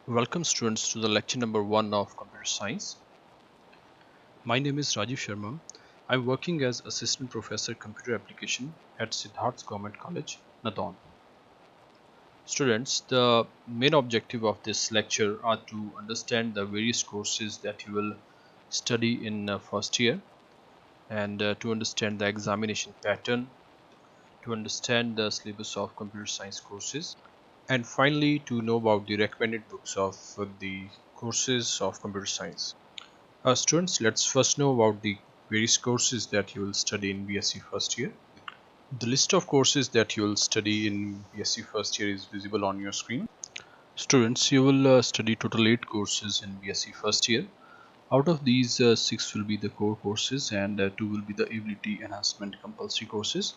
Welcome students to the lecture number 1 of computer science. My name is Rajiv Sharma. I'm working as assistant professor computer application at Siddharth Government College, Nadan. Students, the main objective of this lecture are to understand the various courses that you will study in first year and to understand the examination pattern, to understand the syllabus of computer science courses, and finally to know about the recommended books of the courses of computer science. Students, let's first know about the various courses that you will study in BSc first year. The list of courses that you will study in BSc first year is visible on your screen. Students, you will study total 8 courses in BSc first year. Out of these, 6 will be the core courses and 2 will be the ability enhancement compulsory courses.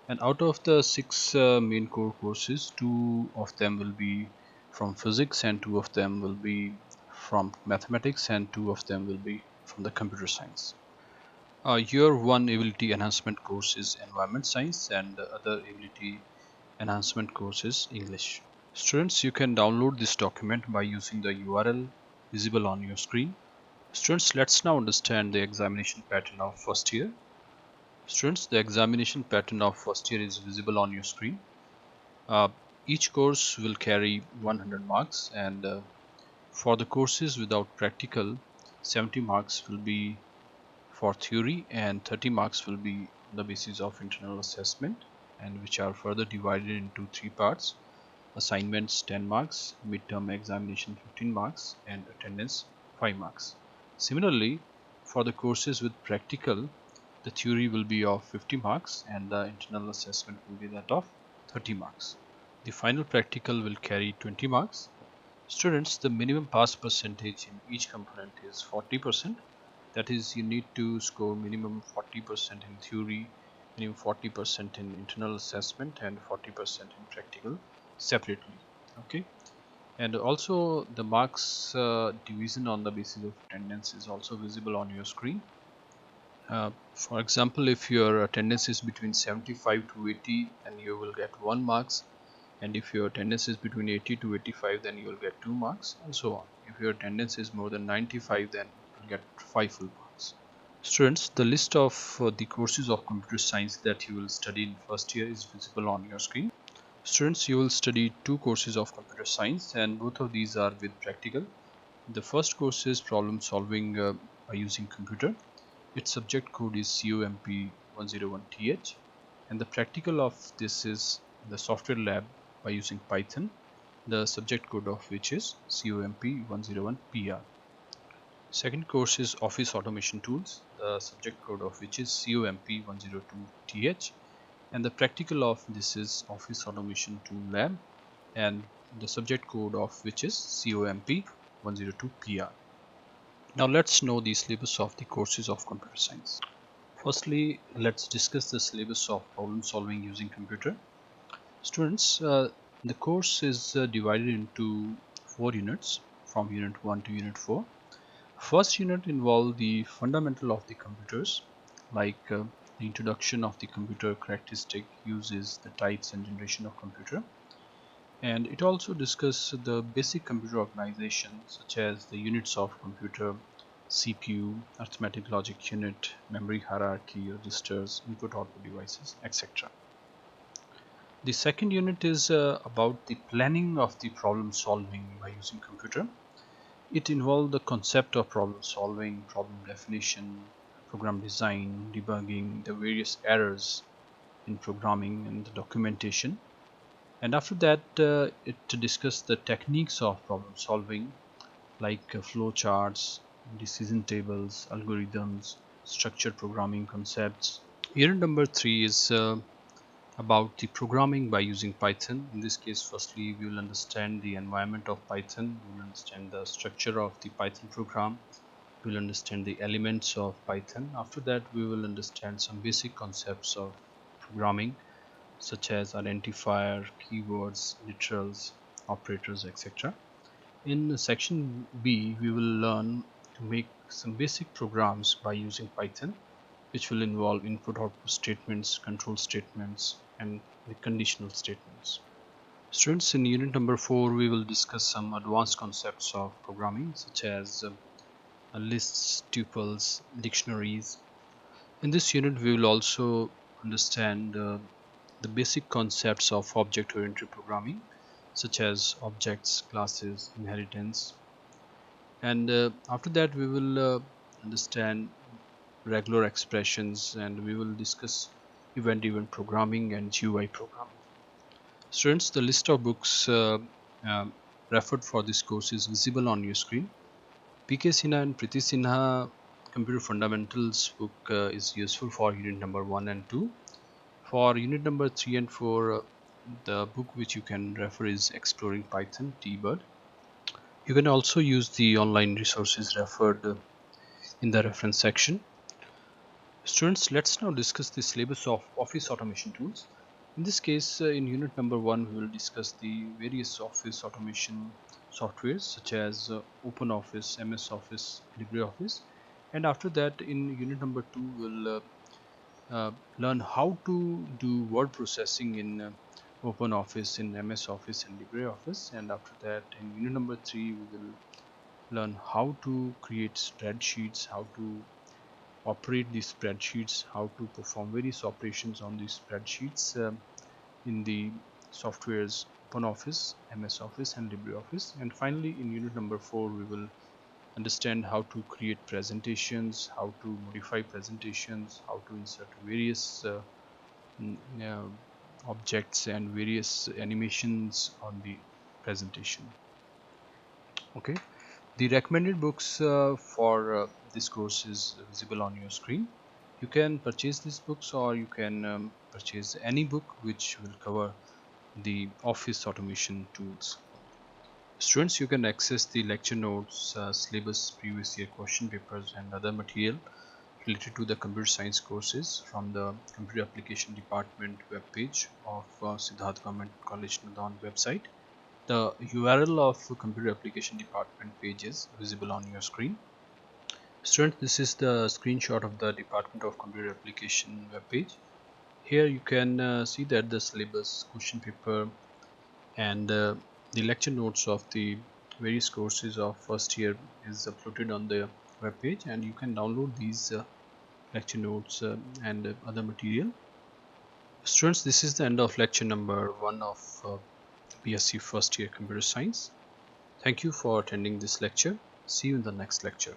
And out of the 6 main core courses, 2 of them will be from physics and 2 of them will be from mathematics and 2 of them will be from the computer science. Year 1 ability enhancement course is environment science and the other ability enhancement course is English. Students, you can download this document by using the URL visible on your screen. Students, let's now understand the examination pattern of first year. Students, the examination pattern of first year is visible on your screen. Uh, each course will carry 100 marks and for the courses without practical, 70 marks will be for theory and 30 marks will be on the basis of internal assessment, and which are further divided into 3 parts: assignments 10 marks, midterm examination 15 marks, and attendance 5 marks. Similarly, for the courses with practical, the theory will be of 50 marks and the internal assessment will be that of 30 marks. The final practical will carry 20 marks. Students, the minimum pass percentage in each component is 40%. That is, you need to score minimum 40% in theory, minimum 40% in internal assessment, and 40% in practical separately. Okay, and also the marks division on the basis of attendance is also visible on your screen. For example, if your attendance is between 75 to 80, then you will get 1 marks, and if your attendance is between 80 to 85, then you will get 2 marks, and so on. If your attendance is more than 95, then you will get 5 full marks. Students, the list of the courses of computer science that you will study in first year is visible on your screen. Students, you will study 2 courses of computer science and both of these are with practical. The first course is problem solving by using computer. Its subject code is COMP101TH, and the practical of this is the software lab by using Python, the subject code of which is COMP101PR. Second course is Office Automation Tools, the subject code of which is COMP102TH, and the practical of this is Office Automation Tool Lab, and the subject code of which is COMP102PR. Now let's know the syllabus of the courses of computer science. Firstly, let's discuss the syllabus of problem solving using computer. Students, the course is divided into 4 units from unit 1 to unit 4. First unit involves the fundamental of the computers, like the introduction of the computer characteristic, uses, the types and generation of computer. And it also discusses the basic computer organization such as the units of computer, CPU, arithmetic logic unit, memory hierarchy, registers, input-output devices, etc. The second unit is about the planning of the problem solving by using computer. It involved the concept of problem solving, problem definition, program design, debugging, the various errors in programming and the documentation. And after that, it discussed the techniques of problem solving like flowcharts, decision tables, algorithms, structured programming concepts. Unit number 3 is about the programming by using Python. In this case, firstly, we will understand the environment of Python, we will understand the structure of the Python program, we will understand the elements of Python. After that, we will understand some basic concepts of programming such as identifier, keywords, literals, operators, etc. In section B, we will learn to make some basic programs by using Python, which will involve input output statements, control statements, and the conditional statements. Students, in unit number 4 we will discuss some advanced concepts of programming such as lists, tuples, dictionaries. In this unit we will also understand the basic concepts of object-oriented programming such as objects, classes, inheritance, and after that we will understand regular expressions, and we will discuss event-driven programming and GUI programming. Students, the list of books um, referred for this course is visible on your screen. PK Sinha and Priti Sinha Computer Fundamentals book is useful for unit number 1 and 2. For unit number 3 and 4, the book which you can refer is Exploring Python, T-Bird. You can also use the online resources referred in the reference section. Students, let's now discuss the syllabus of Office automation tools. In this case, in unit number 1, we will discuss the various Office automation softwares such as OpenOffice, MS Office, LibreOffice. And after that, in unit number 2, we'll learn how to do word processing in OpenOffice, in MS Office, and LibreOffice. And after that, in unit number 3, we will learn how to create spreadsheets, how to operate these spreadsheets, how to perform various operations on these spreadsheets in the softwares OpenOffice, MS Office, and LibreOffice. And finally, in unit number 4, we will understand how to create presentations, how to modify presentations, how to insert various objects and various animations on the presentation. Okay. The recommended books for this course is visible on your screen. You can purchase these books, or you can purchase any book which will cover the office automation tools. Students, you can access the lecture notes, syllabus, previous year question papers, and other material related to the computer science courses from the Computer Application Department webpage of Siddharth Government College Nadan website. The URL of Computer Application Department page is visible on your screen. Students, this is the screenshot of the Department of Computer Application webpage. Here you can see that the syllabus, question paper, and the lecture notes of the various courses of first year is uploaded on the webpage, and you can download these lecture notes and other material. Students, this is the end of lecture number 1 of BSc first year computer science. Thank you for attending this lecture. See you in the next lecture.